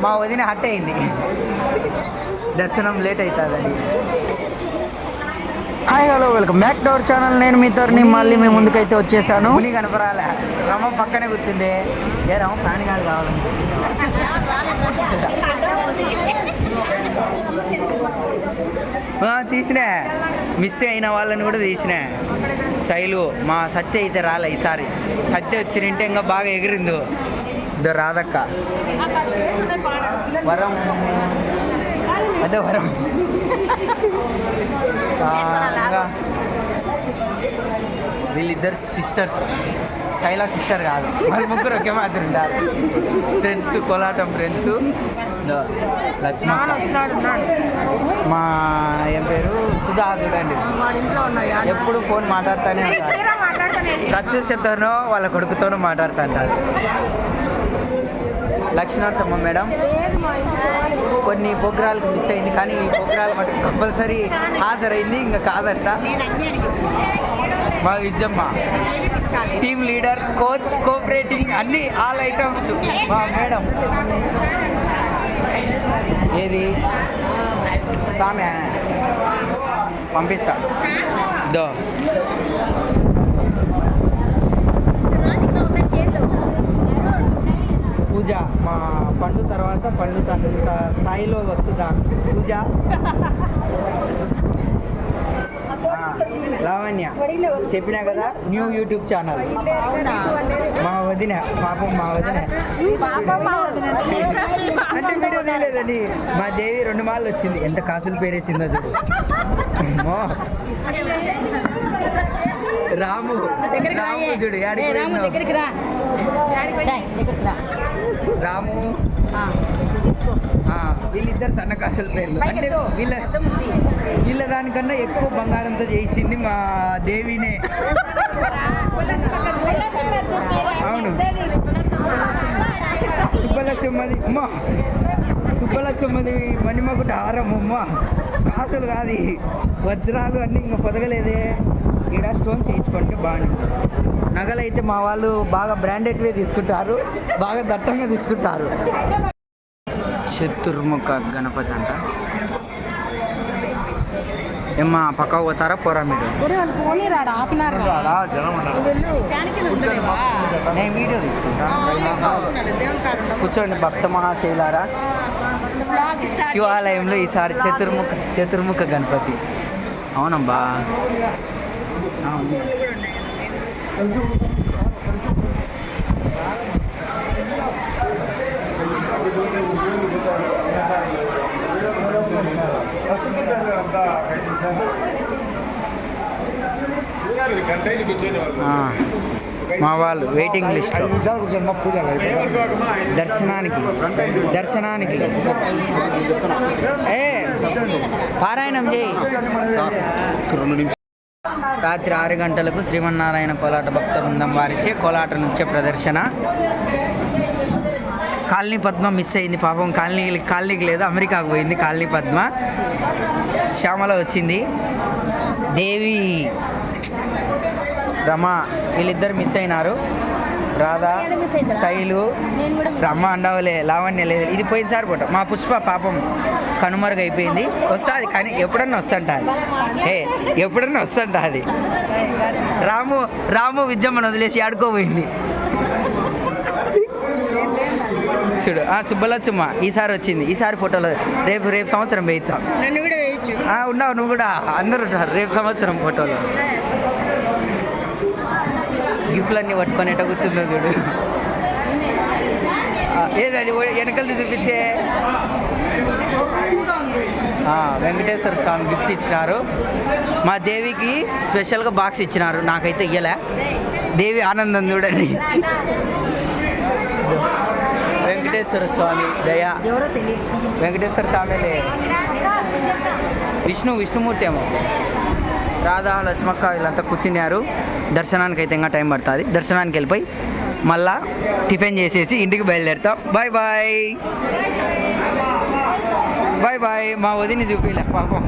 మా వదిన హట్ అయింది, దర్శనం లేట్ అవుతుందండి. Hi hello welcome back to our channel. నేను మీ తోరిని మళ్ళీ మీ ముందుకైతే వచ్చేసాను. ముని కనపరాలే, రమ పక్కనే కూర్చుంది. ఏ రమ ఫ్యాన్ కాదు కావాలని తీసినా, మిస్ అయిన వాళ్ళని కూడా తీసినా. శైలు మా సత్య అయితే రాలే ఈసారి. సత్య వచ్చినంటే ఇంకా బాగా ఎగిరింది. ఇదో రాదక్క, వరం అదే వరం. వీళ్ళిద్దరు సిస్టర్స్, శైలా సిస్టర్ కాదు, వాళ్ళు ముగ్గురు ఒకే మాత్రం ఉంటారు. ఫ్రెండ్స్, కోలాటం ఫ్రెండ్స్. లక్ష్మక్క, మా ఏం పేరు సుధా, చూడండి ఎప్పుడు ఫోన్ మాట్లాడుతూనే ఉంటారు. ప్రత్యూషతోనో వాళ్ళ కొడుకుతోనో మాట్లాడుతుంటారు. లక్ష్మీనరసమ్మ మేడం కొన్ని ప్రోగ్రాలకు మిస్ అయింది, కానీ ఈ ప్రోగ్రాలు మటుకు కంపల్సరీ హాజరైంది. ఇంకా కాదంట. మా Vijayamma team leader, coach, cooperating అన్ని ఆల్ ఐటమ్స్ మా మేడం. ఏది సామె పంపిస్తా దో. పూజ మా పండు తర్వాత పండు అంత స్థాయిలో వస్తున్నా పూజ. లావణ్య చెప్పినా కదా, న్యూ యూట్యూబ్ ఛానల్. మా వదిన పాపం, మా వదిన అంటే వీడియో తీయలేదండి. మా దేవి 2 మాలు వచ్చింది, ఎంత కాసులు పేరేసిందో చూడు. రాము రాము చూడు, రాము. వీళ్ళిద్దరు సన్నకాసుల పేర్లు. అంటే వీళ్ళ దానికన్నా ఎక్కువ బంగారంతో చేయించింది మా దేవినే. అవును, సుబ్బలచ్చమ్మది అమ్మ, సుబ్బలచ్చమ్మది మణిమకుట హారం అమ్మ, కాసులు కాదు వజ్రాలు అన్నీ ఇంకా పొదగలేదే. ఈడ స్టోన్ చేయించుకుంటే బాగుంటుంది. నగలు అయితే మా వాళ్ళు బాగా బ్రాండెడ్వే తీసుకుంటారు, బాగా దట్టంగా తీసుకుంటారు. చతుర్ముఖ గణపతి అంట. ఏమ్మా పక్క పోతారా పోరా మీరు? నేను వీడియో తీసుకుంటా, కూర్చోండి. భక్త మహాశైలారా, శివాలయంలో ఈసారి చతుర్ముఖ గణపతి. అవునబ్బా, మా వాళ్ళు వెయిటింగ్ లిస్ట్ దర్శనానికి పారాయణం చేయి. రాత్రి 6 గంటలకు శ్రీమన్నారాయణ కోలాట భక్త బృందం వారిచే కోలాట నృత్య ప్రదర్శన. కాలనీ పద్మ మిస్ అయింది పాపం. కాలనీకి లేదు, అమెరికాకు పోయింది కాలనీ పద్మ. శ్యామల వచ్చింది, దేవి, రమ వీళ్ళిద్దరు మిస్ అయినారు. రాధా, శైలు, రమ్మ అండవలే, లావణ్య లేదు. ఇది పోయినసారి పూట. మా పుష్ప పాపం కనుమరుగు అయిపోయింది. వస్తుంది కానీ ఎప్పుడన్నా వస్తుంటుంది, ఎప్పుడన్నా వస్తుంటుంది. రాము విద్యమ్మను వదిలేసి ఆడుకోపోయింది చూడు. సుబ్బలచ్చమ్మ ఈసారి వచ్చింది, ఈసారి ఫోటోలో. రేపు సంవత్సరం వేయించాం. ఉన్నావు నువ్వు కూడా, అందరూ ఉంటారు రేపు సంవత్సరం ఫోటోలో. గిఫ్ట్లన్నీ పట్టుకొని ఎట్ట కూర్చుందో చూడు. ఏదండి వెనకలు చూపించే. వెంకటేశ్వర స్వామి గిఫ్ట్ ఇచ్చినారు. మా దేవికి స్పెషల్గా బాక్స్ ఇచ్చినారు, నాకైతే ఇయ్యలే. దేవి ఆనందం చూడండి. వెంకటేశ్వర స్వామి దయ, వెంకటేశ్వర స్వామి విష్ణుమూర్తి ఏమో. రాధా, లక్ష్మక్క వీళ్ళంతా కూర్చున్నారు. దర్శనానికి అయితే ఇంకా టైం పడుతుంది. దర్శనానికి వెళ్ళిపోయి మళ్ళా టిఫిన్ చేసేసి ఇంటికి బయలుదేరుతాం. Bye bye. మా వదిని చూపిలే పాపం.